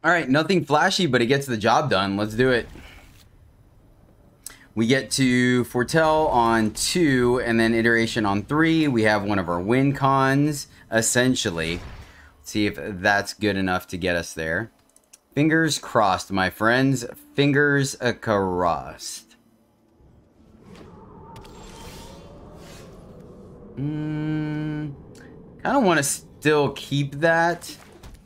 All right, nothing flashy, but it gets the job done. Let's do it. We get to foretell on 2 and then iteration on 3. We have one of our win cons, essentially. Let's see if that's good enough to get us there. Fingers crossed, my friends. Fingers crossed. Kind of want to still keep that.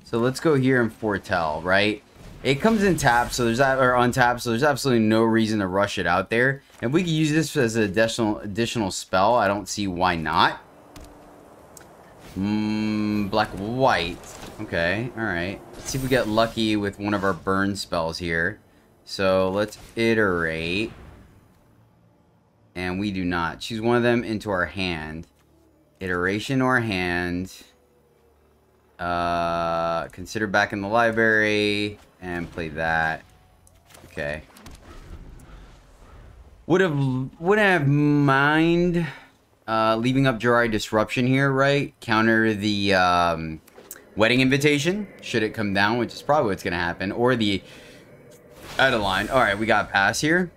So let's go here and foretell, right? It comes in tap, so there's that, or untapped, so there's absolutely no reason to rush it out there. If we could use this as an additional spell, I don't see why not. Black white. Okay, all right. Let's see if we get lucky with one of our burn spells here. So let's iterate, and we do not. Choose one of them into our hand. Iteration or hand. Consider back in the library. And play that. Okay. Wouldn't have mind leaving up Jiraiya Disruption here, right? Counter the Wedding Invitation, should it come down, which is probably what's going to happen. Or the Adeline. Alright, we got pass here.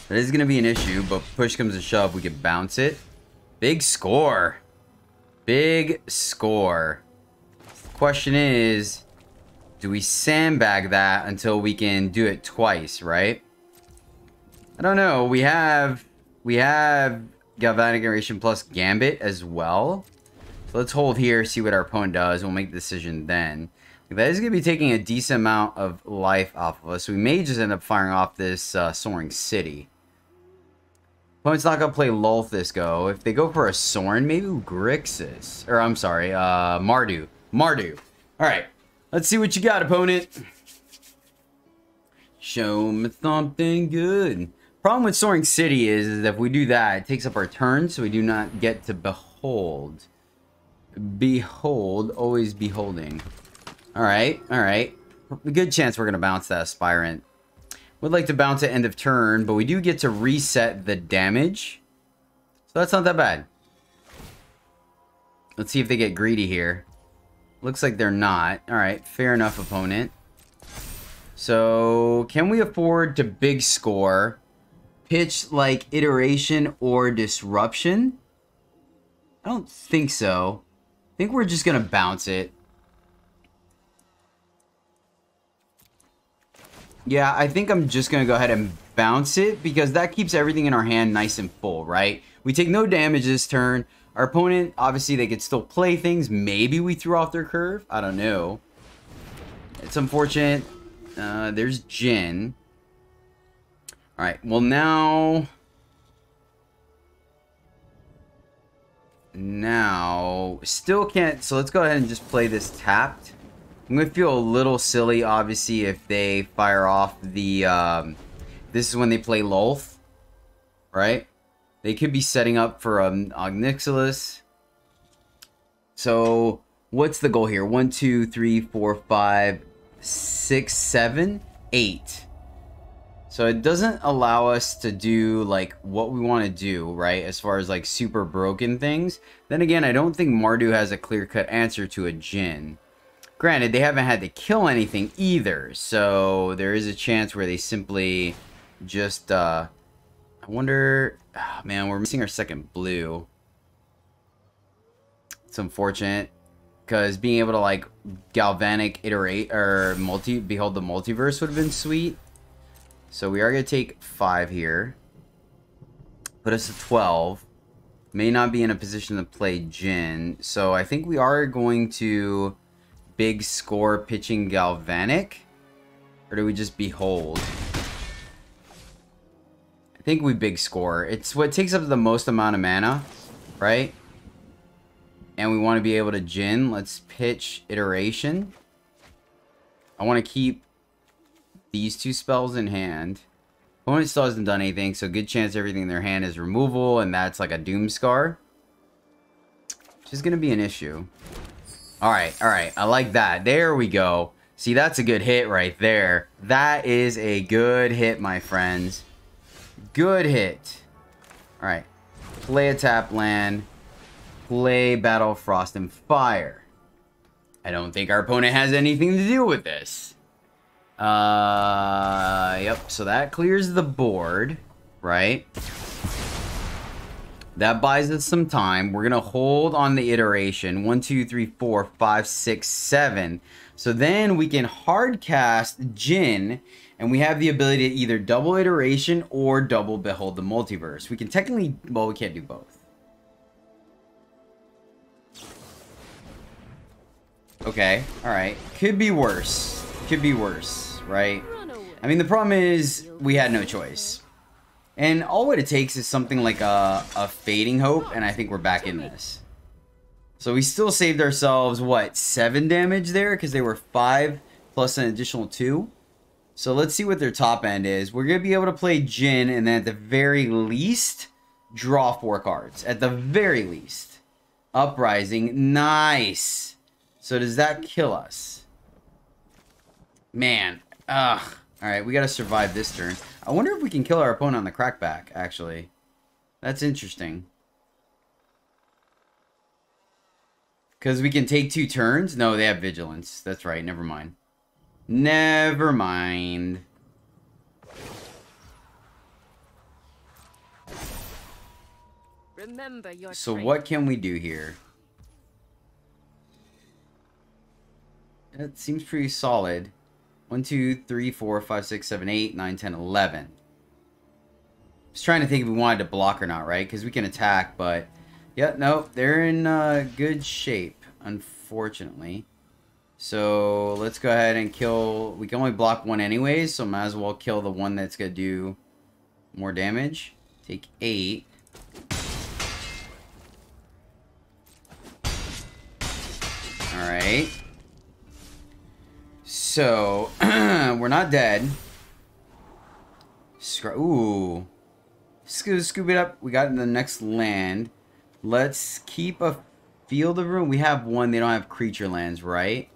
That is going to be an issue, but push comes to shove, we can bounce it. Big score. Big score. Question is, do we sandbag that until we can do it twice, right? I don't know. We have Galvanic Iteration plus Gambit as well. So let's hold here, see what our opponent does. We'll make the decision then. That is going to be taking a decent amount of life off of us. So we may just end up firing off this Soaring City. Opponent's not going to play Lolth this go. If they go for a Sorin, maybe Grixis. Or I'm sorry, Mardu. Mardu. Alright. Let's see what you got, opponent. Show me something good. Problem with Soaring City is if we do that, it takes up our turn, so we do not get to behold. Behold, always beholding. Alright, alright. A good chance we're going to bounce that Aspirant. Would like to bounce at end of turn, but we do get to reset the damage. So that's not that bad. Let's see if they get greedy here. Looks like they're not. Alright, fair enough, opponent. So, can we afford to big score? Pitch like Iteration or Disruption? I don't think so. I think we're just going to bounce it. Yeah, I think I'm just going to go ahead and bounce it because that keeps everything in our hand nice and full, right? We take no damage this turn. Our opponent, obviously, they could still play things. Maybe we threw off their curve. I don't know. It's unfortunate. There's Jin. Alright, well now... Still can't... So let's go ahead and just play this tapped. I'm going to feel a little silly, obviously, if they fire off the... this is when they play Lolth. Right? They could be setting up for Onyxilus. So, what's the goal here? 1, 2, 3, 4, 5, 6, 7, 8. So it doesn't allow us to do like what we want to do, right? As far as like super broken things. Then again, I don't think Mardu has a clear-cut answer to a Jin. Granted, they haven't had to kill anything either. So there is a chance where they simply just, I wonder, oh, man, we're missing our second blue. It's unfortunate. Because being able to like galvanic iterate or behold the multiverse would have been sweet. So we are going to take 5 here. Put us at 12. May not be in a position to play Jin. So I think we are going to big score pitching Galvanic. Or do we just behold? I think we big score. It's what takes up the most amount of mana. Right? And we want to be able to Jin. Let's pitch Iteration. I want to keep these 2 spells in hand. Opponent still hasn't done anything, so good chance everything in their hand is removal, and that's like a Doom Scar. Which is going to be an issue. Alright, alright. I like that. There we go. See, that's a good hit right there. That is a good hit, my friends. Good hit. Alright. Play a tap land. Play Battle of Frost and Fire. I don't think our opponent has anything to do with this. Yep, so that clears the board, right? That buys us some time. We're gonna hold on the iteration. 1, 2, 3, 4, 5, 6, 7. So then we can hard cast Jin, and we have the ability to either double iteration or double behold the multiverse. We can technically, well, we can't do both. Okay, alright. Could be worse. Could be worse, right? I mean, the problem is we had no choice. And all what it takes is something like a fading hope, and I think we're back in this. So we still saved ourselves, what, 7 damage there? Because they were 5 plus an additional 2. So let's see what their top end is. We're going to be able to play Jin, and then at the very least, draw 4 cards. At the very least. Uprising. Nice. So does that kill us? Man. Ugh. Alright, we gotta survive this turn. I wonder if we can kill our opponent on the crackback, actually. That's interesting. Because we can take 2 turns? No, they have vigilance. That's right, never mind. Never mind. Remember your So what can we do here? That seems pretty solid. 1, 2, 3, 4, 5, 6, 7, 8, 9, 10, 11. Just trying to think if we wanted to block or not, right? Because we can attack, but... Yeah, no, they're in good shape, unfortunately. So, let's go ahead and kill... We can only block 1 anyways, so might as well kill the one that's going to do more damage. Take 8. Alright. So, we're not dead. Ooh. Scoop it up. We got in the next land. Let's keep a field of room. We have 1. They don't have creature lands, right?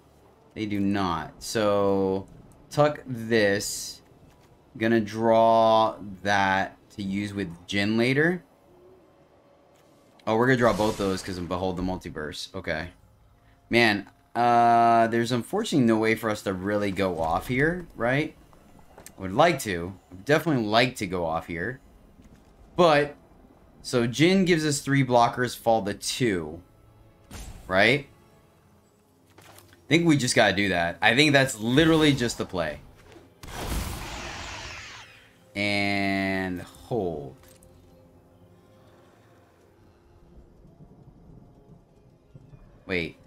They do not. So, tuck this. Gonna draw that to use with Jin later. Oh, we're gonna draw both those because of Behold the Multiverse. Okay. Man, there's unfortunately no way for us to really go off here, right? I would like to. I would definitely like to go off here. But, so Jin gives us 3 blockers, fall to 2. Right? I think we just gotta do that. I think that's literally just the play. And hold. Wait.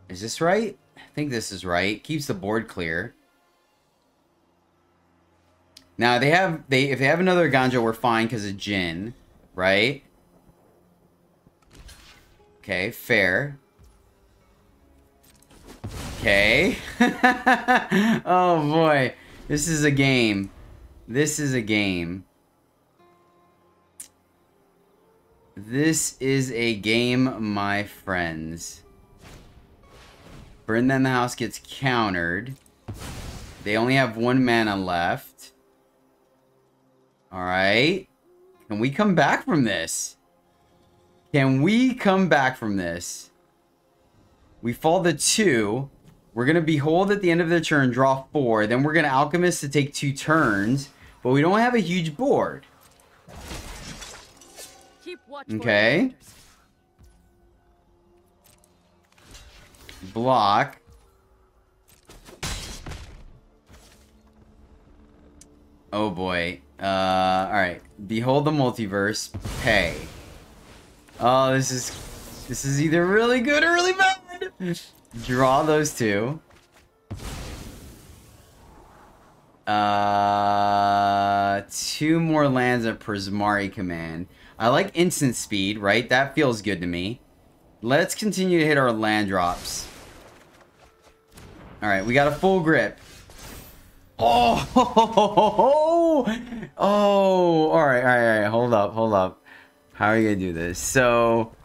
Is this right? I think this is right. Keeps the board clear. Now if they have another Ganja, we're fine because of Jin, right? Okay, fair. Okay. Oh boy. This is a game. This is a game. This is a game, my friends. Burn Then the House gets countered. They only have 1 mana left. Alright. Can we come back from this? Can we come back from this? We fall to 2. We're going to Behold at the end of the turn, draw 4. Then we're going to Alchemist to take 2 turns. But we don't have a huge board. Okay. Block. Oh boy. Alright. Behold the Multiverse. Pay. Oh, this is either really good or really bad. Draw those 2. 2 more lands of Prismari Command. I like instant speed, right? That feels good to me. Let's continue to hit our land drops. Alright, we got a full grip. Oh! Oh! Alright. Hold up. How are you gonna do this? So,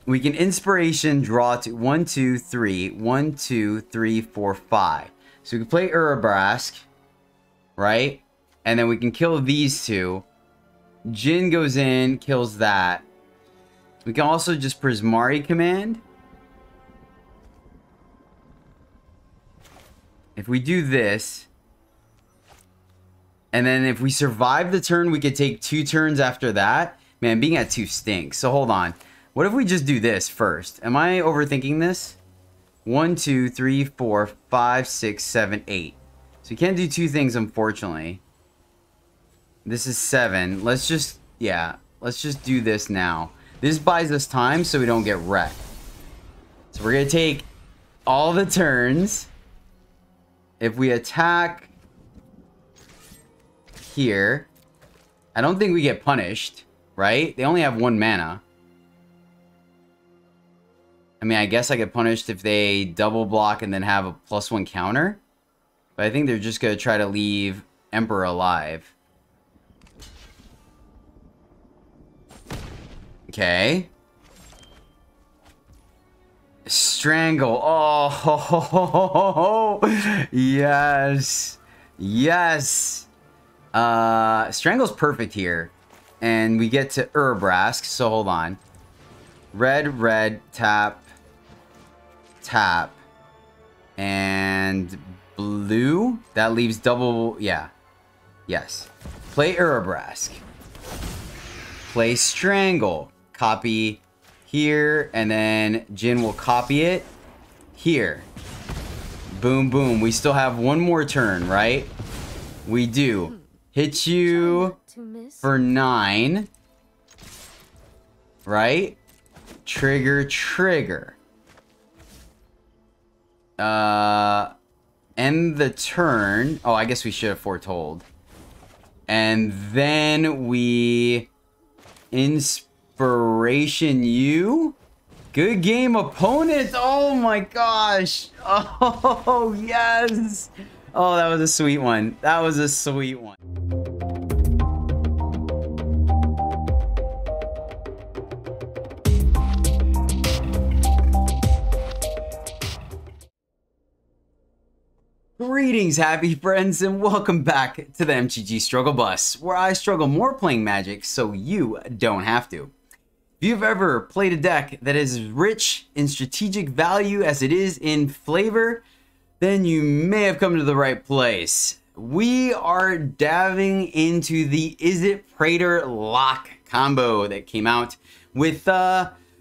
we can Inspiration draw to 1, 2, 3. 1, 2, 3, 4, 5. So we can play Urabrask, right? And then we can kill these 2. Jin goes in, kills that. We can also just Prismari command. If we do this, and then if we survive the turn, we could take 2 turns after that. Man, being at 2 stinks. So hold on. What if we just do this first? Am I overthinking this? 1, 2, 3, 4, 5, 6, 7, 8. So we can't do 2 things, unfortunately. This is 7. Let's just, yeah, let's just do this now. This buys us time so we don't get wrecked. So we're going to take all the turns. If we attack here, I don't think we get punished, right? They only have 1 mana. I mean, I guess I get punished if they double block and then have a +1 counter. But I think they're just going to try to leave Emperor alive. Okay. Strangle. Oh, yes. Yes. Strangle's perfect here. And we get to Urabrask. So hold on. Red, red, tap, tap. And blue. That leaves double. Yeah. Yes. Play Urabrask. Play Strangle. Copy here, and then Jin will copy it here. Boom, boom. We still have 1 more turn, right? We do. Hit you for 9. Right? Trigger, trigger. End the turn. Oh, I guess we should have foretold. And then we Inspiration you. Good game, opponent. Oh my gosh. Oh, yes. Oh, that was a sweet one. That was a sweet one. Greetings, happy friends, and welcome back to the MTG Struggle Bus, where I struggle more playing Magic so you don't have to. If you've ever played a deck that is as rich in strategic value as it is in flavor, then you may have come to the right place. We are diving into the Izzet Praetor Lock combo that came out with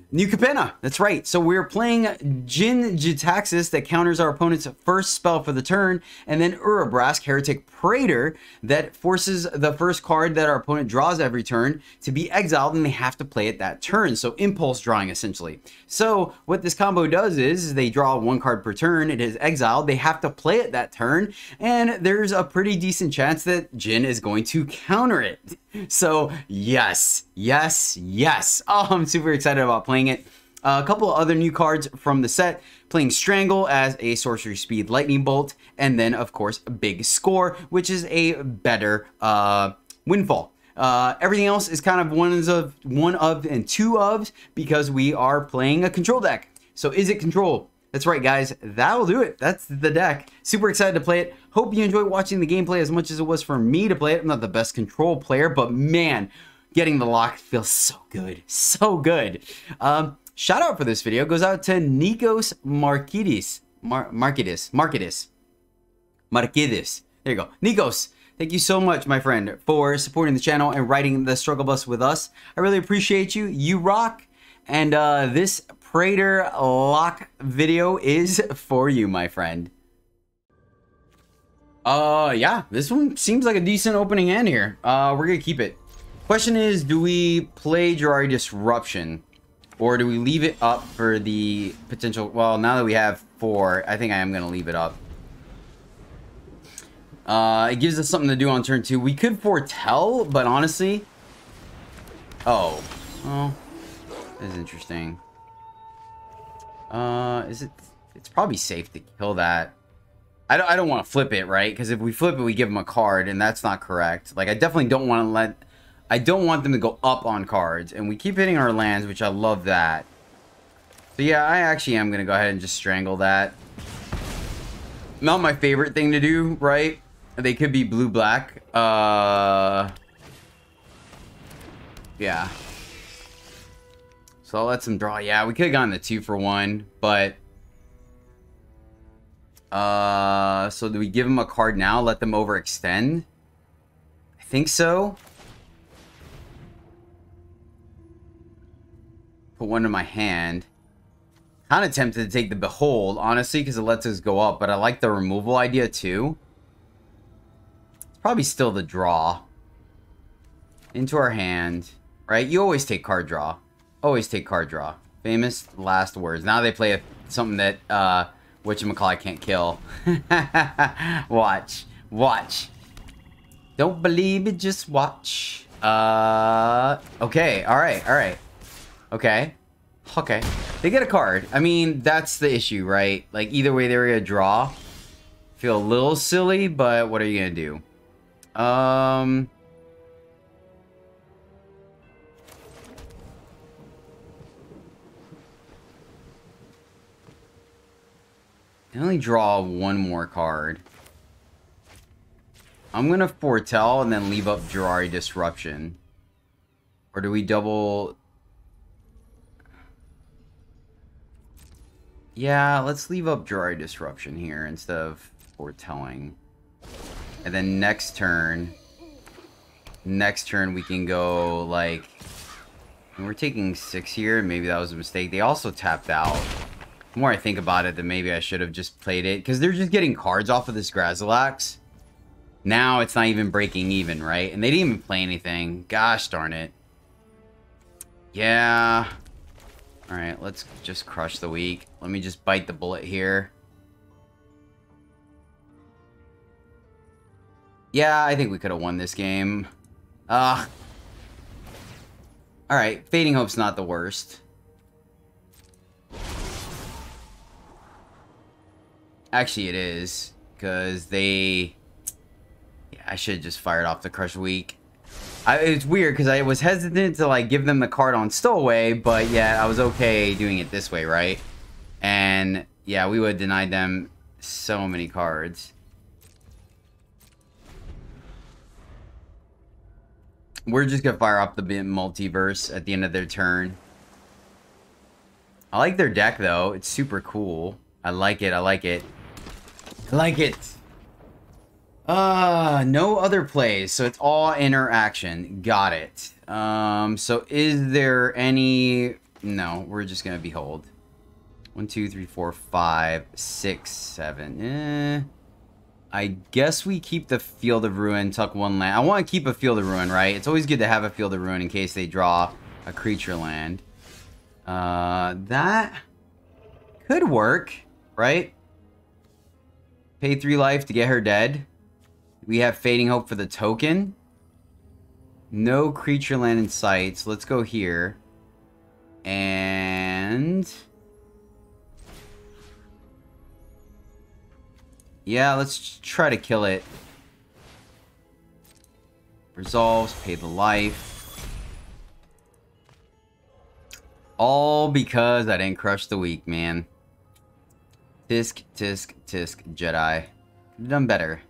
new Capenna. That's right. So we're playing Jin-Gitaxias that counters our opponent's first spell for the turn, and then Urabrask, Heretic Praetor, that forces the first card that our opponent draws every turn to be exiled, and they have to play it that turn. So impulse drawing, essentially. So what this combo does is they draw 1 card per turn. It is exiled. They have to play it that turn, and there's a pretty decent chance that Jin is going to counter it. So yes, yes, yes. Oh, I'm super excited about playing it. A couple of other new cards from the set, playing Strangle as a sorcery speed lightning bolt, and then of course Big Score, which is a better windfall. Everything else is kind of one of and two ofs because we are playing a control deck. So is it control? That's right, guys. That will do it. That's the deck. Super excited to play it. Hope you enjoyed watching the gameplay as much as it was for me to play it. I'm not the best control player, but man, getting the lock feels so good. So good. Shout out for this video goes out to Nikos Markidis. Markidis. There you go. Nikos, thank you so much, my friend, for supporting the channel and riding the struggle bus with us. I really appreciate you. You rock. And this Praetor Lock video is for you, my friend. Yeah, this one seems like a decent opening hand here. We're gonna keep it. Question is, do we play Jurari Disruption? Or do we leave it up for the potential? Well, now that we have 4, I think I am gonna leave it up. It gives us something to do on turn 2. We could foretell, but honestly... Oh. Oh. That is interesting. It's probably safe to kill that. I don't want to flip it, right? Because if we flip it, we give them a card, and that's not correct. Like, I definitely don't want to let... I don't want them to go up on cards. And we keep hitting our lands, which I love that. So yeah, I actually am going to go ahead and just strangle that. Not my favorite thing to do, right? They could be blue-black. Yeah. So I'll let them draw. Yeah, we could have gotten the 2-for-1, but... so do we give them a card now? Let them overextend? I think so. Put one in my hand. Kind of tempted to take the Behold, honestly, because it lets us go up. But I like the removal idea, too. It's probably still the draw. Into our hand. Right? You always take card draw. Always take card draw. Famous last words. Now they play something that, whatchamacallit can't kill. Watch. Watch. Don't believe it, just watch. Okay. Alright. Okay. Okay. They get a card. I mean, that's the issue, right? Like, either way, they're gonna draw. Feel a little silly, but what are you gonna do? I only draw one more card. I'm gonna foretell and then leave up Jiraiya Disruption. Or do we double... Yeah, let's leave up Jiraiya Disruption here instead of foretelling. And then next turn we can go, like... We're taking 6 here, maybe that was a mistake. They also tapped out. The more I think about it, then maybe I should have just played it. Because they're just getting cards off of this Grazilax. Now it's not even breaking even, right? And they didn't even play anything. Gosh darn it. Yeah. Alright, let's just crush the weak. Let me just bite the bullet here. Yeah, I think we could have won this game. Alright, Fading Hope's not the worst. Actually, it is. Because they... Yeah, I should have just fired off the Crush Weak. It's weird, because I was hesitant to, like, give them the card on Stowaway, but yeah, I was okay doing it this way, right? And, yeah, we would have denied them so many cards. We're just going to fire off the Multiverse at the end of their turn. I like their deck, though. It's super cool. I like it. I like it. I like it. No other plays, so it's all interaction. Got it. So is there any... No, we're just gonna Behold. 1, 2, 3, 4, 5, 6, 7. I guess we keep the Field of Ruin, tuck one land. I want to keep a Field of Ruin, right? It's always good to have a Field of Ruin in case they draw a creature land. That could work, right? Pay 3 life to get her dead. We have Fading Hope for the token. No creature land in sight. So let's go here. And... yeah, let's try to kill it. Resolves, pay the life. All because I didn't crush the weak, man. Tisk, tisk, tisk, Jedi. Could have done better.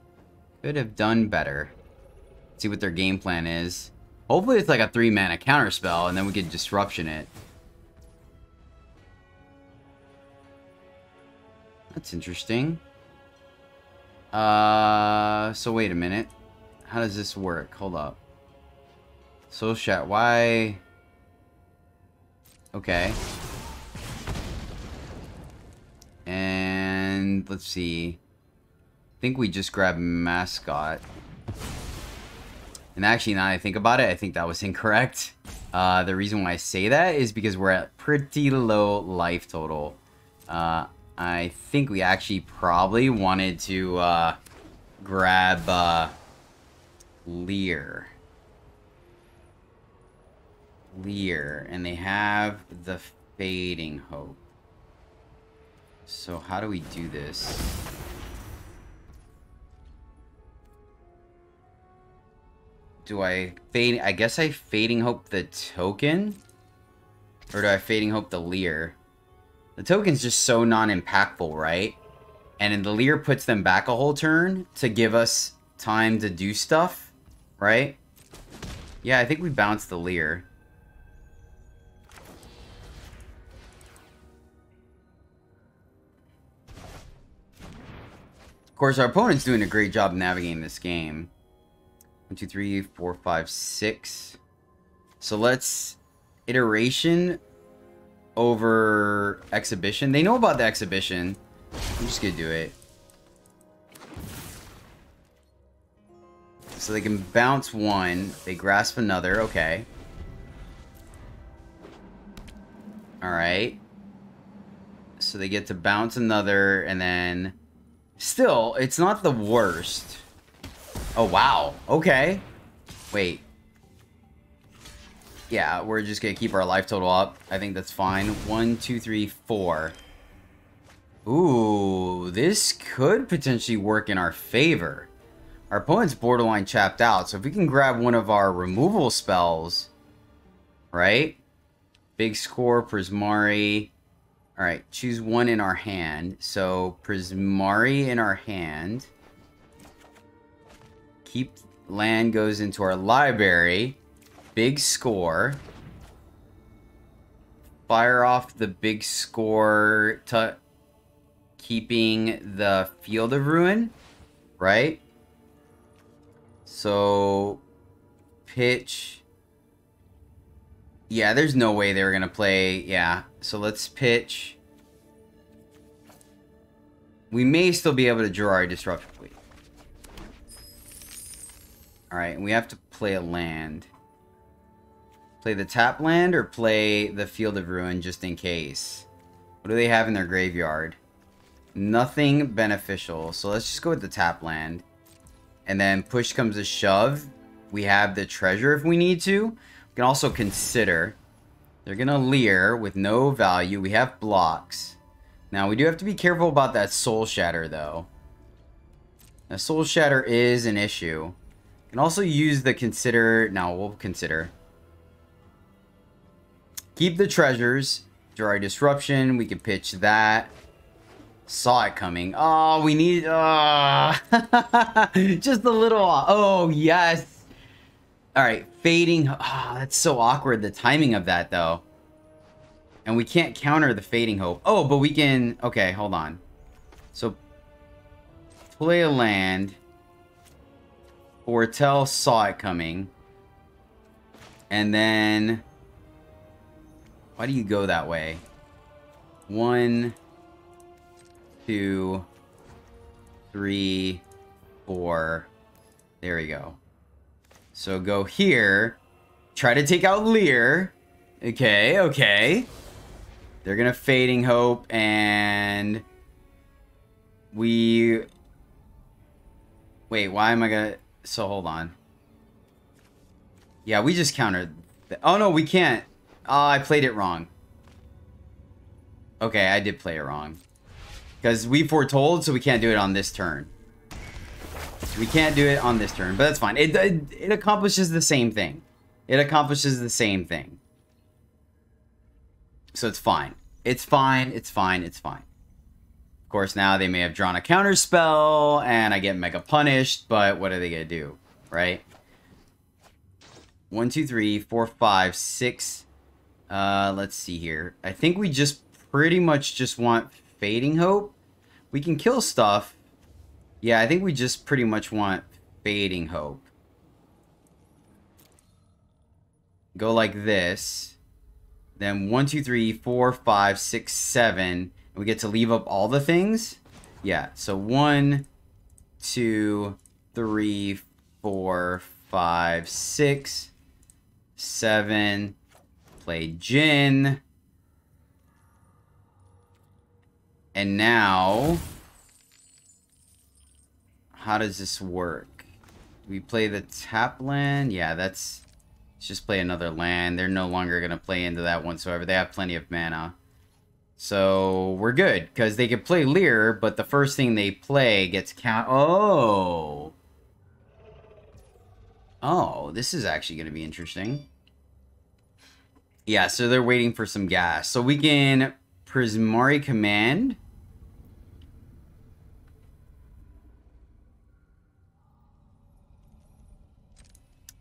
Could have done better. Let's see what their game plan is. Hopefully it's like a 3-mana counterspell, and then we can Disruption it. That's interesting. So wait a minute. How does this work? Hold up. So chat, why... Okay. And let's see. I think we just grabbed Mascot. And actually, now that I think about it, I think that was incorrect. The reason why I say that is because we're at pretty low life total. I think we actually probably wanted to grab Lear. And they have the Fading Hope. So how do we do this? Do I fade? I guess I Fading Hope the token? Or do I Fading Hope the Lear? The token's just so non-impactful, right? And then the Lear puts them back a whole turn to give us time to do stuff, right? Yeah, I think we bounced the Lear. course, our opponent's doing a great job navigating this game. 1, 2, 3, 4, 5, 6. So let's iteration over exhibition. They know about the exhibition. I'm just gonna do it. So they can bounce one. They grasp another. Okay. Alright. So they get to bounce another, and then... Still, it's not the worst. Oh, wow. Okay. Wait. Yeah, we're just gonna keep our life total up. I think that's fine. 1, 2, 3, 4. Ooh, this could potentially work in our favor. Our opponent's borderline chapped out, so if we can grab one of our removal spells, right? Big score, Prismari. Alright, choose one in our hand. So, Prismari in our hand. Keep land goes into our library. Big score. Fire off the big score to keeping the Field of Ruin, right? So, pitch. Yeah, there's no way they were going to play. Yeah, so let's pitch. We may still be able to draw our Disruption. Wait. Alright, and we have to play a land. Play the tap land or play the Field of Ruin just in case? What do they have in their graveyard? Nothing beneficial. So let's just go with the tap land. And then push comes to shove. We have the treasure if we need to. We can also consider. They're going to leer with no value. We have blocks. Now we do have to be careful about that Soul Shatter though. Now Soul Shatter is an issue. We can also use the consider. Now we'll consider. Keep the treasures. Draw a disruption. We can pitch that. Saw it coming. Oh, we need... just a little... Oh, yes. Alright, fading... Oh, that's so awkward, the timing of that, though. And we can't counter the fading hope. Oh, but we can... Okay, hold on. So, play a land. Foretell saw it coming. And then... Why do you go that way? 1... 2, 3, 4. There we go. So go here. Try to take out Lear. Okay, okay. They're gonna Fading Hope, and we... Wait, why am I gonna... So, hold on. Yeah, we just countered... Oh, no, we can't. Oh, I played it wrong. Okay, I did play it wrong. Because we foretold, so we can't do it on this turn. We can't do it on this turn, but that's fine. It accomplishes the same thing. It accomplishes the same thing. So it's fine. It's fine. It's fine. It's fine. Of course, now they may have drawn a counter spell, and I get mega punished, but what are they going to do? Right? 1, 2, 3, 4, 5, 6. Let's see here. I think we just pretty much just want Fading Hope. We can kill stuff. Yeah, I think we just pretty much want Fading Hope. Go like this. Then 1, 2, 3, 4, 5, 6, 7. And we get to leave up all the things. Yeah, so 1, 2, 3, 4, 5, 6, 7. Play Jin. And now, how does this work? We play the tap land? Yeah, let's just play another land. They're no longer going to play into that whatsoever. They have plenty of mana. So, we're good. Because they can play Lear, but the first thing they play gets count... Oh! Oh, this is actually going to be interesting. Yeah, so they're waiting for some gas. So we can Prismari Command...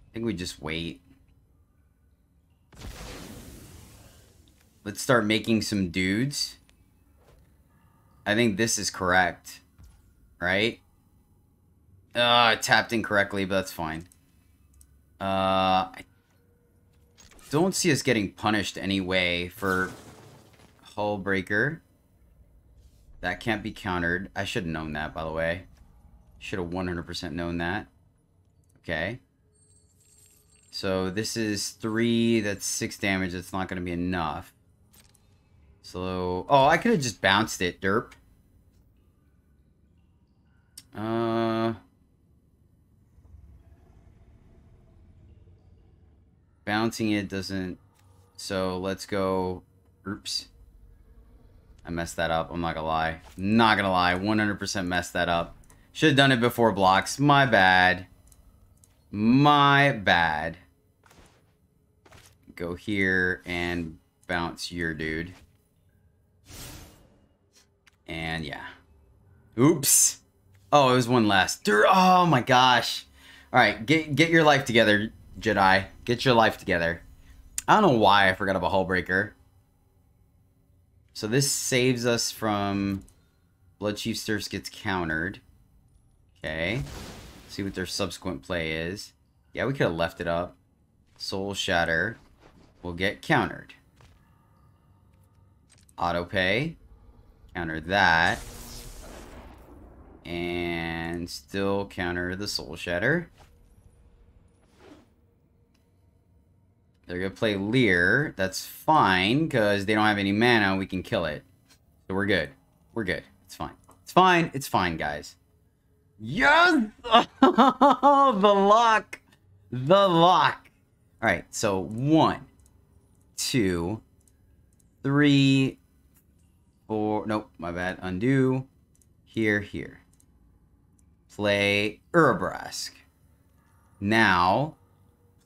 I think we just wait. Let's start making some dudes. I think this is correct. Right? I tapped incorrectly, but that's fine. I don't see us getting punished anyway for Hull Breaker. That can't be countered. I should have known that, by the way. Should have 100% known that. Okay. So this is 3. That's 6 damage. That's not going to be enough. So... Oh, I could have just bounced it, derp. Bouncing it doesn't... So let's go... Oops. I messed that up. I'm not gonna lie. Not gonna lie. 100% messed that up. Should have done it before blocks. My bad. My bad. Go here and bounce your dude. And yeah. Oops. Oh, it was one less. Oh my gosh. Alright, get your life together, Jedi. Get your life together. I don't know why I forgot about Hullbreaker. So this saves us from Bloodchief Serfs gets countered. Okay. See what their subsequent play is. Yeah, we could have left it up. Soul Shatter will get countered. Autopay. Counter that. And still counter the Soul Shatter. They're going to play Leer. That's fine, because they don't have any mana. We can kill it. So we're good. We're good. It's fine. It's fine. It's fine, guys. Yes! The lock. The lock. Alright, so 1, 2, 3, 4. Nope, my bad. Undo. Here, here. Play Urabrask. Now...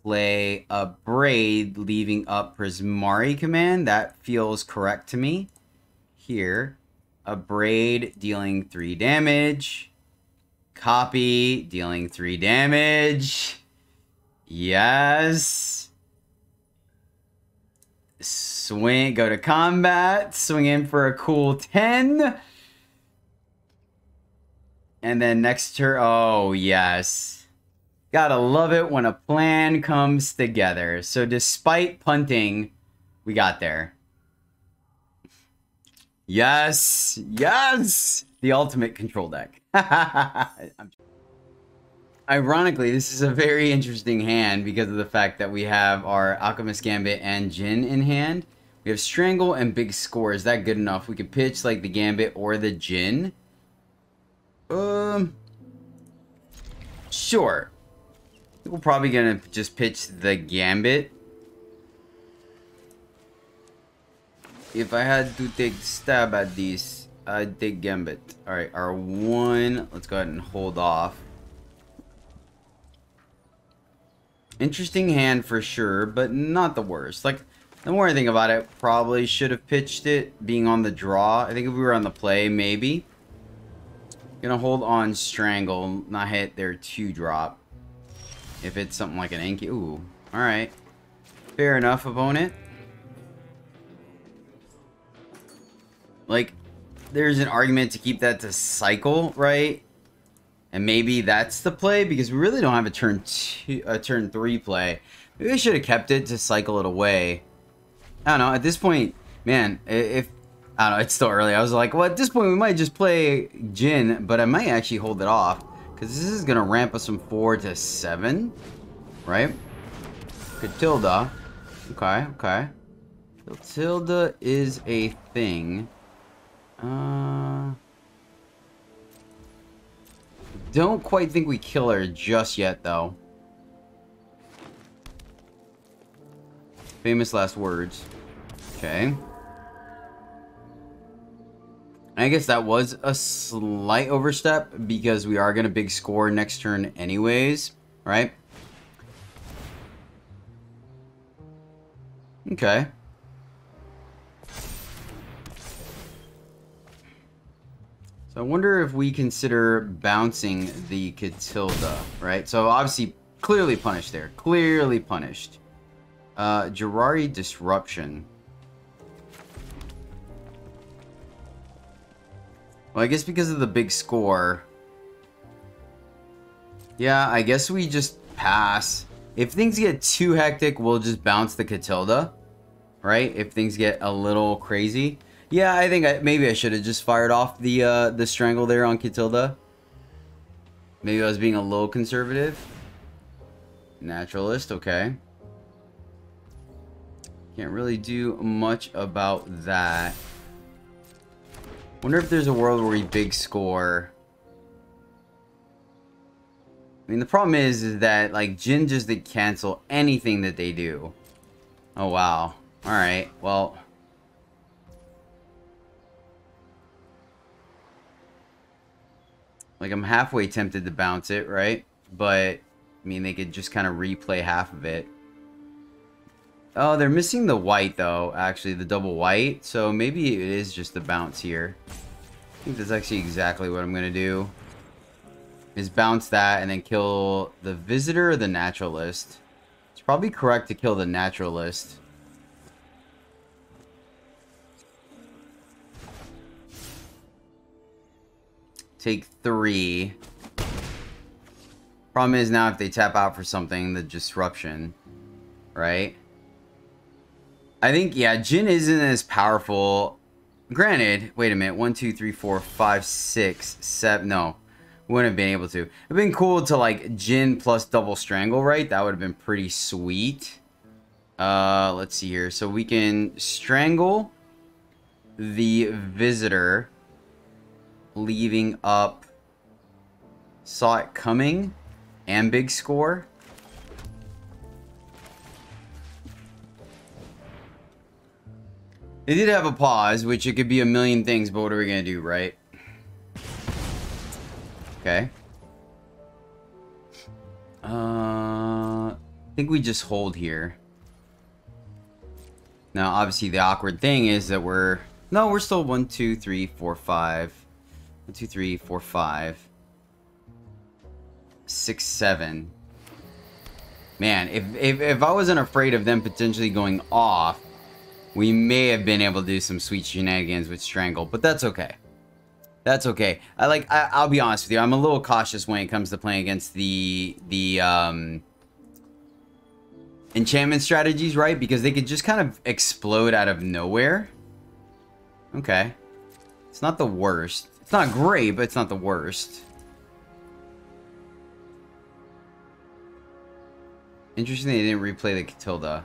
play a Braid, leaving up Prismari command. That feels correct to me. Here, a Braid dealing 3 damage. Copy, dealing 3 damage. Yes. Swing, go to combat. Swing in for a cool 10. And then next turn, oh yes. Gotta love it when a plan comes together. So despite punting, we got there. Yes! Yes! The ultimate control deck. Ironically, this is a very interesting hand because of the fact that we have our Alchemist Gambit and Jin in hand. We have Strangle and Big Score. Is that good enough? We could pitch like the Gambit or the Jin. Sure. We're probably gonna just pitch the Gambit. If I had to take stab at these, I'd take Gambit. Alright, our 1. Let's go ahead and hold off. Interesting hand for sure, but not the worst. Like, the more I think about it, probably should have pitched it being on the draw. I think if we were on the play, maybe. Gonna hold on Strangle, not hit their 2-drop. If it's something like an Inky. Ooh. Alright. Fair enough, opponent. Like, there's an argument to keep that to cycle, right? And maybe that's the play, because we really don't have a turn 3 play. Maybe I should have kept it to cycle it away. I don't know. At this point, man, if... I don't know, it's still early. I was like, well, at this point, we might just play Jin, but I might actually hold it off. Because this is going to ramp us from 4 to 7. Right? Catilda. Okay, okay. Catilda is a thing. Don't quite think we kill her just yet, though. Famous last words. Okay. I guess that was a slight overstep because we are going to big score next turn anyways, right? Okay. So I wonder if we consider bouncing the Catilda, right? So obviously, clearly punished there. Clearly punished. Jirari Disruption. Well, I guess because of the big score. Yeah, I guess we just pass. If things get too hectic, we'll just bounce the Catilda, right? If things get a little crazy. Yeah, I think maybe I should have just fired off the Strangle there on Catilda. Maybe I was being a little conservative. Naturalist, okay. Can't really do much about that. Wonder if there's a world where we big score. I mean, the problem is that, like, Jin just did cancel anything that they do. Oh, wow. Alright, well. Like, I'm halfway tempted to bounce it, right? But, I mean, they could just kind of replay half of it. Oh, they're missing the white, though, actually, the double white. So, maybe it is just the bounce here. I think that's actually exactly what I'm going to do. Is bounce that and then kill the visitor or the naturalist. It's probably correct to kill the naturalist. Take 3. Problem is now if they tap out for something, the disruption, right? I think, yeah, Jin isn't as powerful. Granted, wait a minute. 1, 2, 3, 4, 5, 6, 7. No. Wouldn't have been able to. It'd been cool to like Jin plus double strangle, right? That would have been pretty sweet. Let's see here. So we can strangle the visitor, leaving up Saw It Coming and big score. They did have a pause, which it could be a million things, but what are we gonna do, right? Okay. I think we just hold here. Now, obviously, the awkward thing is that we're still 1, 2, 3, 4, 5. 1, 2, 3, 4, 5. 6, 7. Man, if I wasn't afraid of them potentially going off, we may have been able to do some sweet shenanigans with Strangle, but that's okay. That's okay. I'll be honest with you. I'm a little cautious when it comes to playing against the enchantment strategies, right? Because they could just kind of explode out of nowhere. Okay. It's not the worst. It's not great, but it's not the worst. Interesting they didn't replay the Catilda.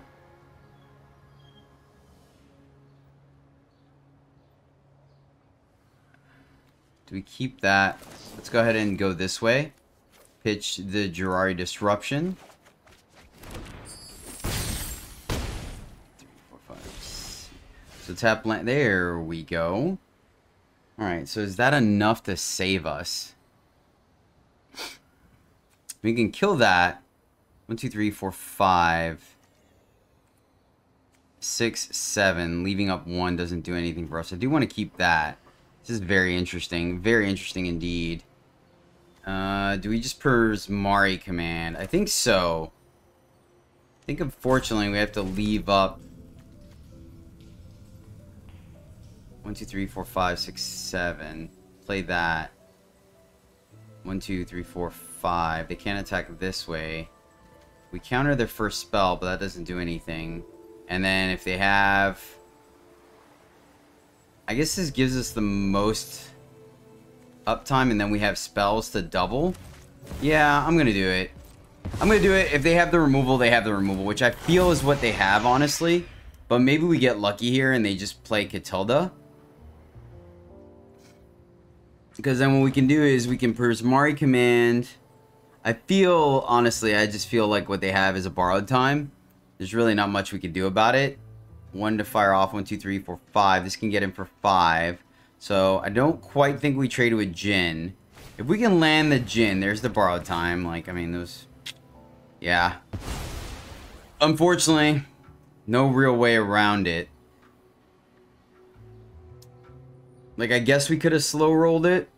Do we keep that? Let's go ahead and go this way. Pitch the Jirari Disruption. 3, 4, 5, 6. So tap land. There we go. Alright, so is that enough to save us? We can kill that. 1, 2, 3, 4, 5. 6, 7. Leaving up 1 doesn't do anything for us. I do want to keep that. This is very interesting. Very interesting indeed. Do we just Mari command? I think so. I think unfortunately we have to leave up 1, 2, 3, 4, 5, 6, 7. Play that. 1, 2, 3, 4, 5. They can't attack this way. We counter their first spell, but that doesn't do anything. And then if they have... I guess this gives us the most uptime, and then we have spells to double. Yeah, I'm going to do it. I'm going to do it. If they have the removal, they have the removal, which I feel is what they have, honestly. But maybe we get lucky here and they just play Catilda. Because then what we can do is we can Prismari command. I feel, honestly, I just feel like what they have is a borrowed time. There's really not much we can do about it. 1 to fire off. 1, 2, 3, 4, 5. This can get him for 5. So I don't quite think we trade with Jin. If we can land the Jin, there's the borrowed time. Like, I mean, those... Yeah. Unfortunately, no real way around it. Like, I guess we could have slow rolled it.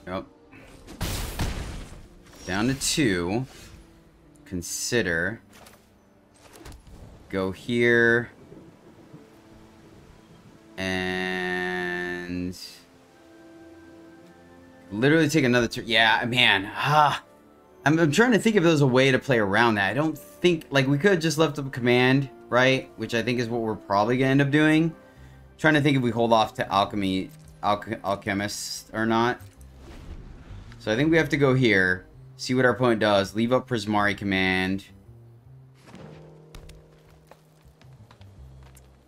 Yep. Down to 2. Consider. Go here. And literally take another turn. Yeah, man. I'm trying to think if there's a way to play around that. I don't think, like, we could have just left up a command, right? Which I think is what we're probably gonna end up doing. Trying to think if we hold off to alchemist or not. So I think we have to go here, see what our opponent does, leave up Prismari command.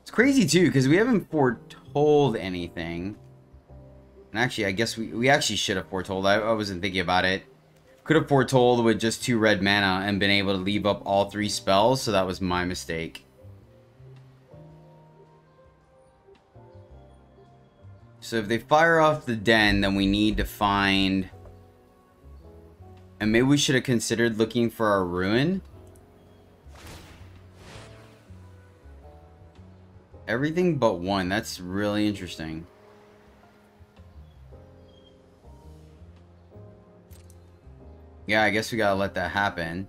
It's crazy too, because we haven't foretold anything. And actually, I guess we actually should have foretold. I wasn't thinking about it. Could have foretold with just 2 red mana and been able to leave up all 3 spells, so that was my mistake. So if they fire off the den, then we need to find... And maybe we should have considered looking for our ruin. Everything but 1. That's really interesting. Yeah, I guess we gotta let that happen.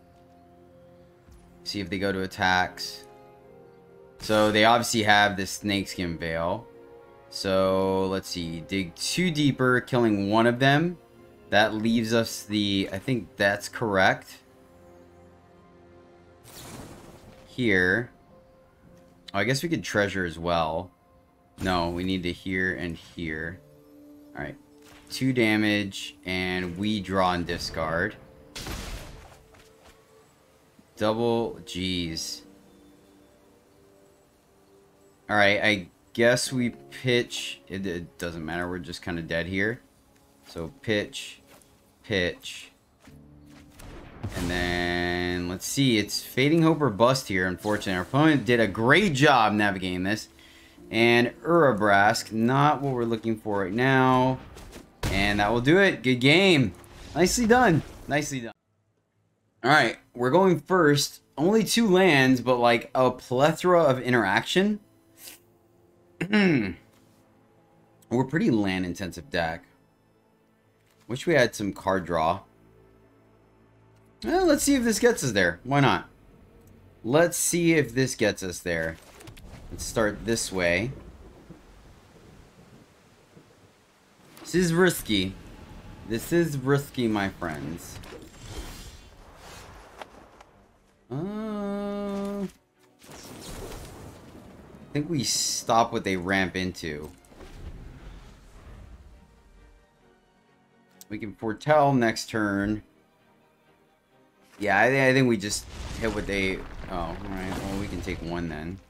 See if they go to attacks. So they obviously have this snakeskin veil. So let's see. Dig 2 deeper, killing 1 of them. That leaves us the... I think that's correct. Here. Oh, I guess we could treasure as well. No, we need to here and here. Alright. 2 damage, and we draw and discard. Double G's. Alright, I guess we pitch. It doesn't matter, we're just kind of dead here. So pitch, pitch. And then, let's see, it's Fading Hope or Bust here, unfortunately. Our opponent did a great job navigating this. And Urabrask, not what we're looking for right now. And that will do it. Good game. Nicely done. Nicely done. Alright, we're going first. Only 2 lands, but like a plethora of interaction. We're pretty land-intensive deck. Wish we had some card draw. Well, let's see if this gets us there. Why not? Let's see if this gets us there. Let's start this way. This is risky. This is risky, my friends. I think we stop what they ramp into. We can foretell next turn. Yeah, I think we just hit what they... Oh, alright. Well, we can take 1 then.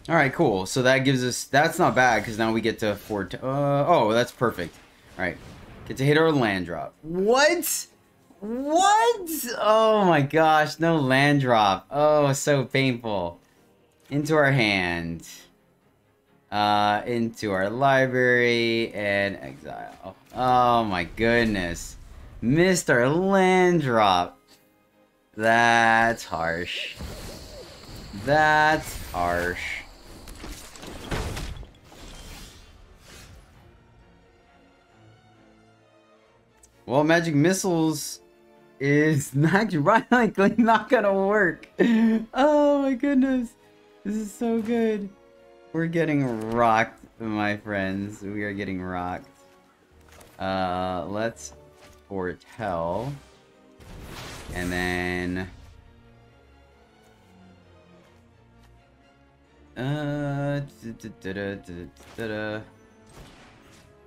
Alright, cool. So that gives us... That's not bad, because now we get to oh, that's perfect. Alright. Get to hit our land drop. What? What? Oh my gosh, no land drop. Oh, so painful. Into our hand. Into our library and exile. Oh my goodness. Missed our land drop. That's harsh. That's harsh. Well, magic missiles is not ironically not gonna work. Oh my goodness. This is so good. We're getting rocked, my friends. We are getting rocked. Let's foretell. And then... I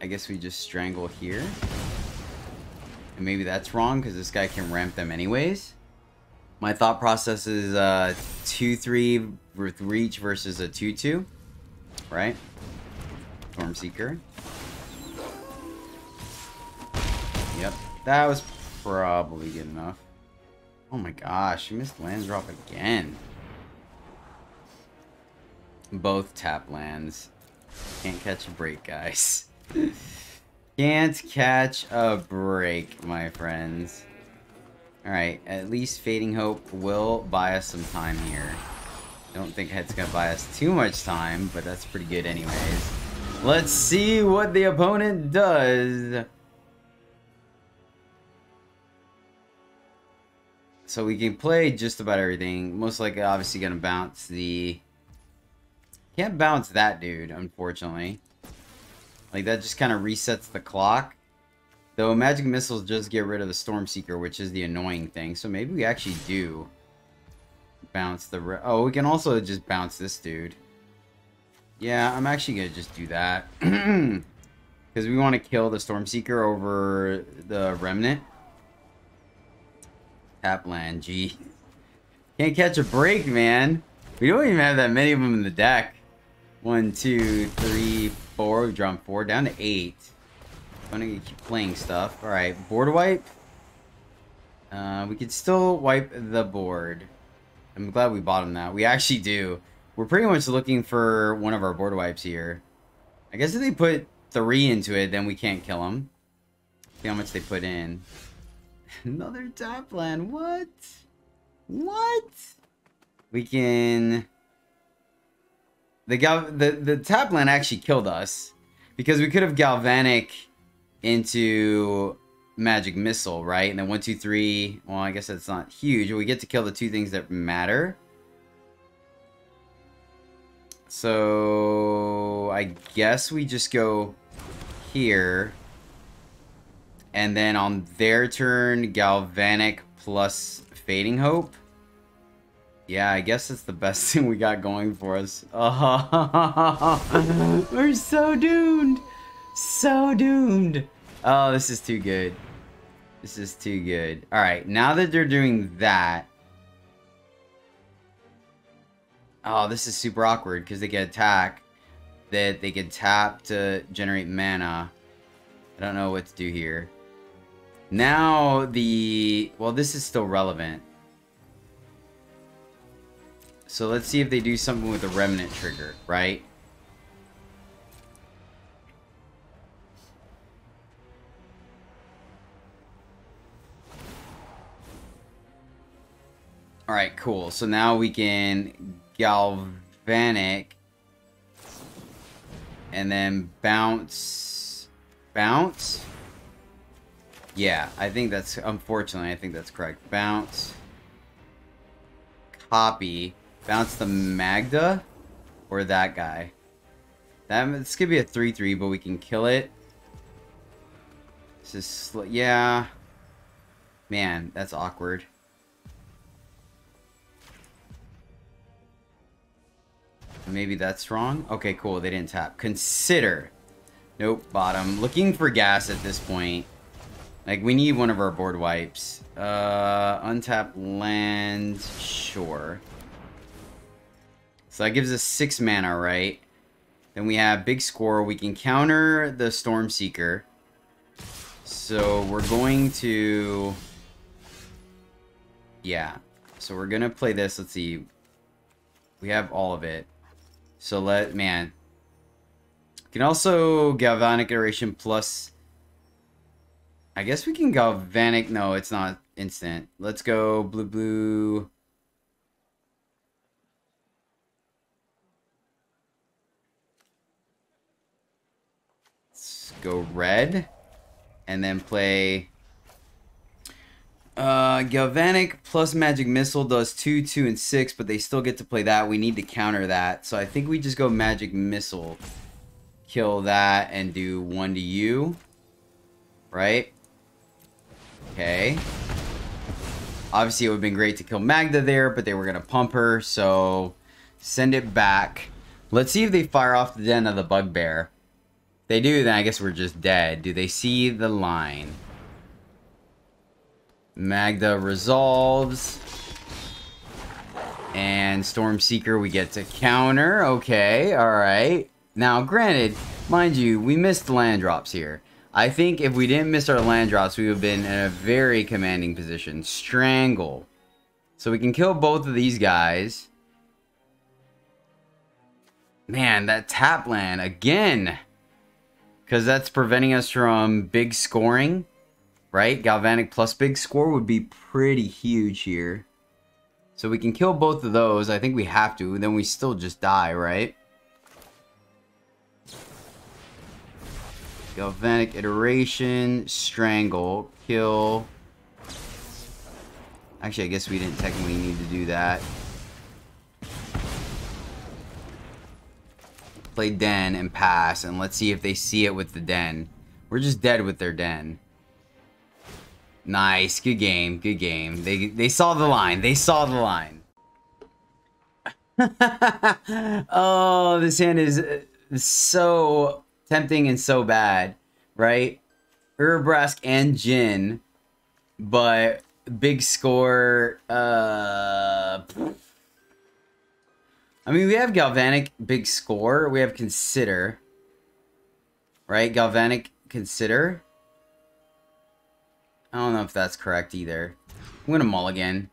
guess we just strangle here. And maybe that's wrong, because this guy can ramp them anyways. My thought process is 2-3 with reach versus a 2-2. Right? Stormseeker. Yep. That was probably good enough. Oh my gosh, you missed land drop again. Both tap lands. Can't catch a break, guys. Can't catch a break, my friends. Alright, at least Fading Hope will buy us some time here. Don't think it's gonna buy us too much time, but that's pretty good anyways. Let's see what the opponent does. So we can play just about everything. Most likely, obviously, gonna bounce the Can't bounce that dude, unfortunately. Like, that just kind of resets the clock. Though magic missiles just get rid of the Storm Seeker, which is the annoying thing. So maybe we actually do bounce the... Oh, we can also just bounce this dude. Yeah, I'm actually going to just do that. Because we want to kill the Storm Seeker over the Remnant. Tap land, G. Can't catch a break, man. We don't even have that many of them in the deck. 1, 2, 3, 4. We've drawn 4. Down to 8. I'm gonna keep playing stuff. Alright, board wipe. We could still wipe the board. I'm glad we bottomed that. We actually do. We're pretty much looking for one of our board wipes here. I guess if they put 3 into it, then we can't kill them. See how much they put in. Another tap land. What? What? We can... The tap land actually killed us. Because we could have Galvanic into Magic Missile, right? And then 1, 2, 3... Well, I guess that's not huge. But we get to kill the 2 things that matter. So... I guess we just go here. And then on their turn, Galvanic plus Fading Hope. Yeah, I guess that's the best thing we got going for us. Oh, we're so doomed. So doomed. Oh, this is too good. This is too good. Alright, now that they're doing that. Oh, this is super awkward because they get attack. That they can tap to generate mana. I don't know what to do here. Now the... Well, this is still relevant. So let's see if they do something with the Remnant trigger, right? Alright, cool. So now we can Galvanic and then bounce. Bounce? Yeah, I think that's... Unfortunately, I think that's correct. Bounce. Copy. Bounce the Magda or that guy. This could be a 3/3, but we can kill it. This is yeah. Man, that's awkward. Maybe that's wrong. Okay, cool. They didn't tap. Consider. Nope, bottom. Looking for gas at this point. Like, we need one of our board wipes. Untap land. Sure. So that gives us 6 mana, right? Then we have big score. We can counter the Storm Seeker. So we're going to... Yeah. So we're going to play this. Let's see. We have all of it. So man. We can also Galvanic Iteration plus... I guess we can Galvanic... No, it's not instant. Let's go blue, blue... Go red and then play Galvanic plus Magic Missile does 2, 2, and 6, but they still get to play that. We need to counter that, so I think we just go Magic Missile, kill that, and do 1 to you, right? Okay. Obviously, it would have been great to kill Magda there, but they were gonna pump her, so send it back. Let's see if they fire off the Den of the Bugbear. They do, then I guess we're just dead. Do they see the line? Magda resolves. And Storm Seeker we get to counter. Okay, alright. Now, granted, mind you, we missed land drops here. I think if we didn't miss our land drops, we would have been in a very commanding position. Strangle. So we can kill both of these guys. Man, that tap land again. Because that's preventing us from big scoring, right? Galvanic plus big score would be pretty huge here. So we can kill both of those. I think we have to. Then we still just die, right? Galvanic Iteration, Strangle, kill. Actually, I guess we didn't technically need to do that. play Den and pass, and let's see if they see it with the Den. We're just dead with their Den. Nice. Good game. Good game. They saw the line. They saw the line. Oh, this hand is so tempting and so bad, right? Urabrask and Jin, but big score. I mean, we have Galvanic, big score. We have Consider, right? Galvanic, Consider. I don't know if that's correct either. I'm gonna mulligan.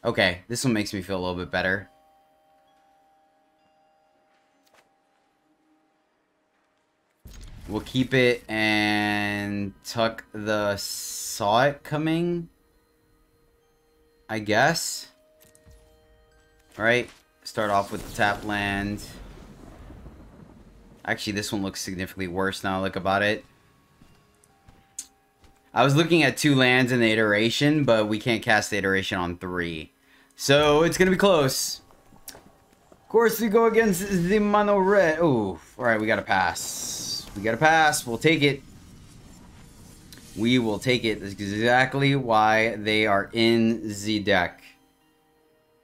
Okay, this one makes me feel a little bit better. We'll keep it and tuck the Saw It coming, I guess. Alright, start off with the tap land. Actually, this one looks significantly worse now I look about it. I was looking at 2 lands in the iteration, but we can't cast the iteration on 3. So, it's going to be close. Of course, we go against the mono red. Ooh, alright, we got to pass. We got to pass. We'll take it. We will take it. That's exactly why they are in the deck.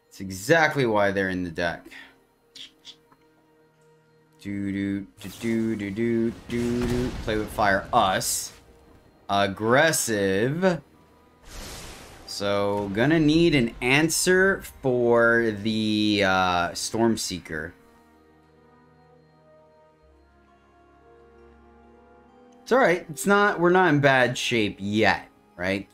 It's exactly why they're in the deck. Play with fire us. Aggressive. So, gonna need an answer for the Stormseeker. It's alright. It's not, we're not in bad shape yet, right?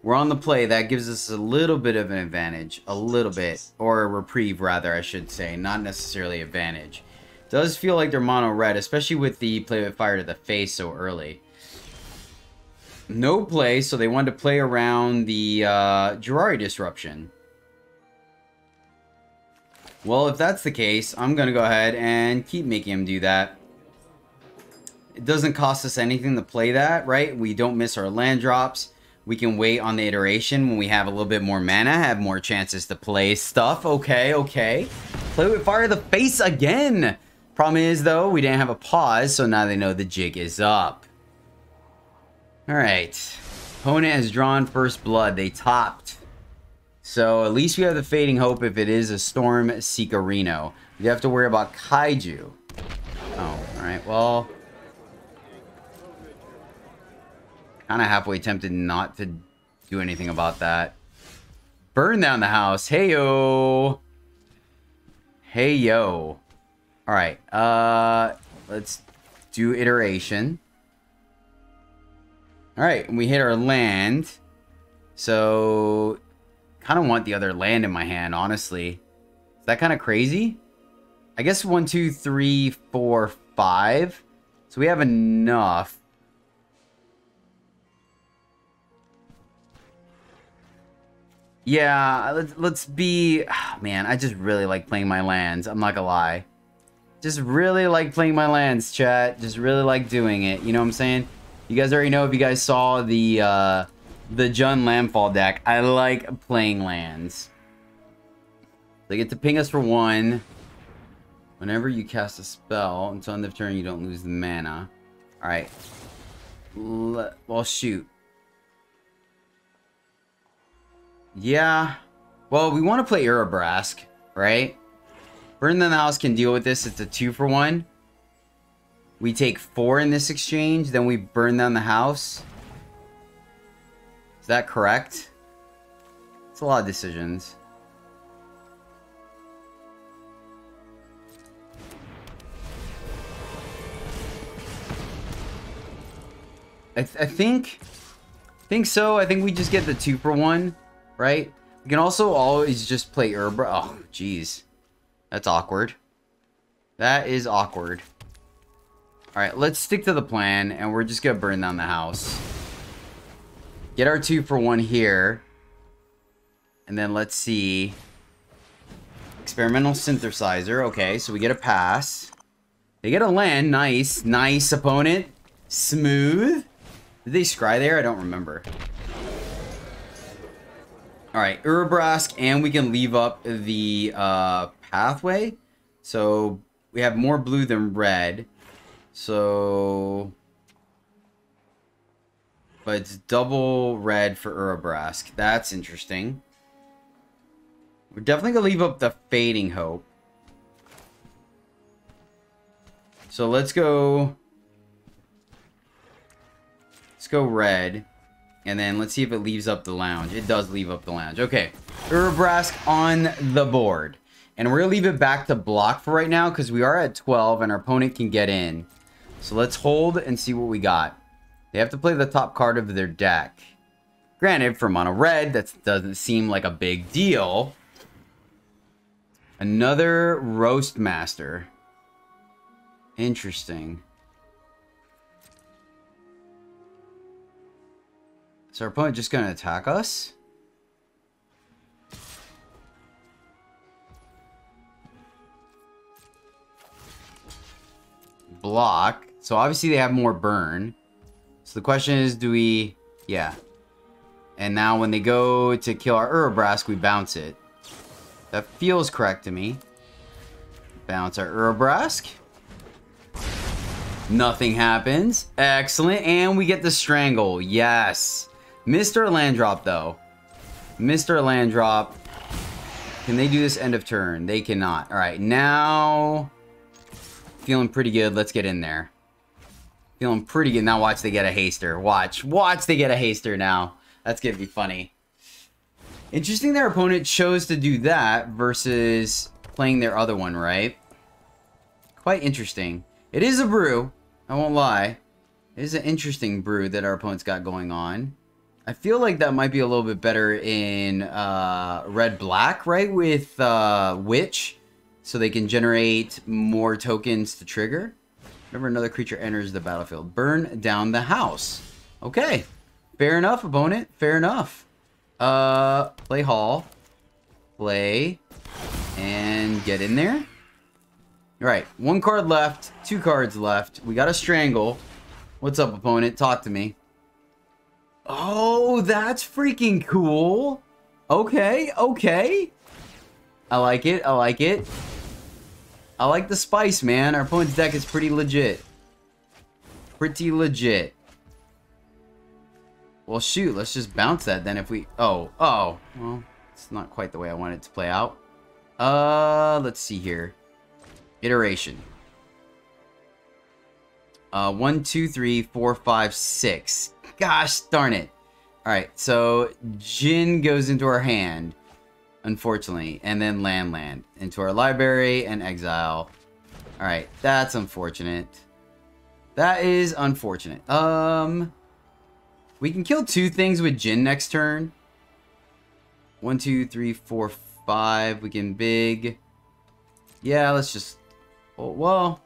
We're on the play. That gives us a little bit of an advantage. A little bit. Or a reprieve, rather, I should say. Not necessarily advantage. It does feel like they're mono red, especially with the play with fire to the face so early. No play, so they wanted to play around the Jiraiya Disruption. Well, if that's the case, I'm going to go ahead and keep making him do that. It doesn't cost us anything to play that, right? We don't miss our land drops. We can wait on the iteration when we have a little bit more mana, have more chances to play stuff. Okay, okay. Play with fire to the face again. Problem is, though, we didn't have a pause, so now they know the jig is up. Alright. Opponent has drawn first blood. They topped. So at least we have the Fading Hope if it is a Storm Seeker Reno. We have to worry about Kaiju. Oh, alright. Well, kind of halfway tempted not to do anything about that. Burn down the house. Hey-yo. Hey-yo. Alright. Let's do iteration. Alright, we hit our land. So, kind of want the other land in my hand, honestly. Is that kind of crazy? I guess 1, 2, 3, 4, 5. So we have enough. Yeah, let's be... Oh, man, I just really like playing my lands. I'm not gonna lie. Just really like playing my lands, chat. Just really like doing it. You know what I'm saying? You guys already know if you guys saw the Jun Landfall deck. I like playing lands. They get to ping us for 1. Whenever you cast a spell, until end of turn, you don't lose the mana. Alright. Well, shoot. Yeah. Well, we want to play Urabrask, right? Burn Down the House can deal with this. It's a 2 for 1. We take 4 in this exchange, then we burn down the house. Is that correct? It's a lot of decisions. I think so. I think we just get the 2 for 1, right? We can also always just play Urba. Oh, jeez. That's awkward. That is awkward. Alright, let's stick to the plan, and we're just gonna burn down the house. Get our 2 for 1 here. And then let's see. Experimental Synthesizer. Okay, so we get a pass. They get a land. Nice. Nice, opponent. Smooth. Did they scry there? I don't remember. Alright, Urabrask, and we can leave up the pathway. So, we have more blue than red. So... But it's double red for Urabrask. That's interesting. We're definitely going to leave up the Fading Hope. So let's go... Let's go red. And then let's see if it leaves up the lounge. It does leave up the lounge. Okay. Urabrask on the board. And we're going to leave it back to block for right now because we are at 12 and our opponent can get in. So let's hold and see what we got. They have to play the top card of their deck. Granted, for mono red, that doesn't seem like a big deal. Another Roast Master. Interesting. Is our opponent just going to attack us? Block. So obviously they have more burn. So the question is, do we... Yeah. And now when they go to kill our Urabrask, we bounce it. That feels correct to me. Bounce our Urabrask. Nothing happens. Excellent. And we get the Strangle. Yes. Mr. Land Drop, though. Mr. Land Drop. Can they do this end of turn? They cannot. All right. Now... Feeling pretty good. Let's get in there. Feeling pretty good. Now watch they get a haster. Watch. Watch they get a haster now. That's going to be funny. Interesting their opponent chose to do that versus playing their other one, right? Quite interesting. It is a brew. I won't lie. It is an interesting brew that our opponent's got going on. I feel like that might be a little bit better in red-black, right? With Witch. So they can generate more tokens to trigger. Whenever another creature enters the battlefield, burn down the house. Okay. Fair enough, opponent. Fair enough. Play Hall. Play. And get in there. Alright. 1 card left. 2 cards left. We got a Strangle. What's up, opponent? Talk to me. Oh, that's freaking cool. Okay. Okay. I like it. I like it. I like the spice, man. Our opponent's deck is pretty legit. Pretty legit. Well, shoot. Let's just bounce that then if we... Oh. Well, it's not quite the way I want it to play out. Let's see here. Iteration. 1, 2, 3, 4, 5, 6. Gosh darn it. Alright, so Jin goes into our hand. Unfortunately. And then land into our library and exile. Alright, that's unfortunate. That is unfortunate. We can kill 2 things with Jin next turn. 1, 2, 3, 4, 5. We can big. Yeah, let's just... Well...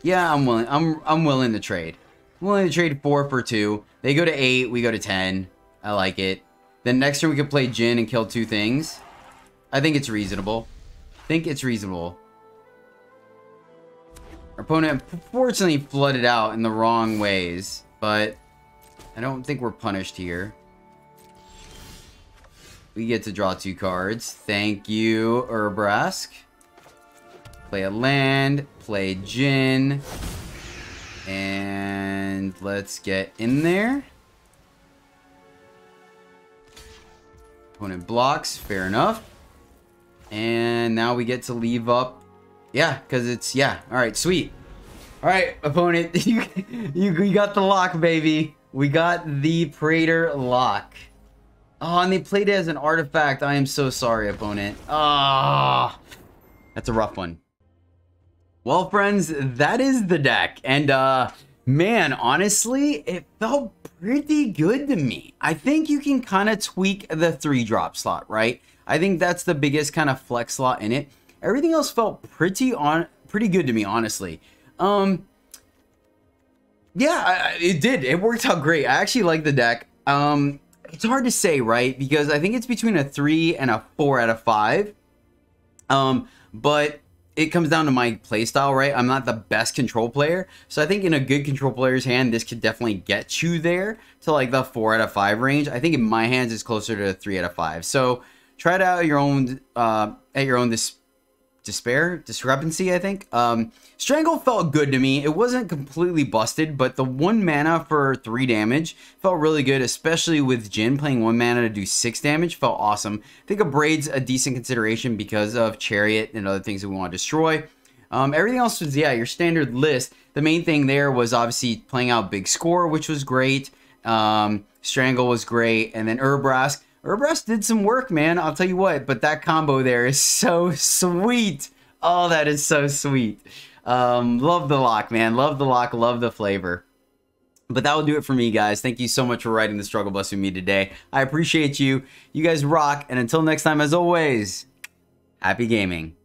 Yeah, I'm willing. I'm willing to trade. I'm willing to trade 4 for 2. They go to 8, we go to 10. I like it. Then next turn we can play Jin and kill 2 things. I think it's reasonable. Our opponent unfortunately flooded out in the wrong ways, but I don't think we're punished here. We get to draw 2 cards. Thank you, Urabrask. Play a land, play Jin, and let's get in there. Opponent blocks, fair enough. And now we get to leave up. Yeah, because it's, yeah. Alright, sweet. Alright, opponent. you got the lock, baby. We got the Praetor lock. Oh, and they played it as an artifact. I am so sorry, opponent. Ah, that's a rough one. Well, friends, that is the deck. And, man, honestly, it felt pretty good to me. I think you can kind of tweak the 3-drop slot, right? I think that's the biggest kind of flex slot in it. Everything else felt pretty good to me, honestly. Yeah, it did. It worked out great. I actually like the deck. It's hard to say, right? Because I think it's between a 3 and a 4 out of 5. But it comes down to my playstyle, right? I'm not the best control player. So I think in a good control player's hand, this could definitely get you there to like the 4 out of 5 range. I think in my hands, it's closer to a 3 out of 5. So try it out at your own discrepancy, I think. Strangle felt good to me. It wasn't completely busted, but the 1 mana for 3 damage felt really good, especially with Jin playing 1 mana to do 6 damage. Felt awesome. I think Abraid's a decent consideration because of Chariot and other things that we want to destroy. Everything else was, yeah, your standard list. The main thing there was obviously playing out Big Score, which was great. Strangle was great. And then Urabrask. Urabrask did some work, man. I'll tell you what. But that combo there is so sweet. Oh, that is so sweet. Love the lock, man. Love the lock. Love the flavor. But that will do it for me, guys. Thank you so much for riding the struggle bus with me today. I appreciate you. You guys rock. And until next time, as always, happy gaming.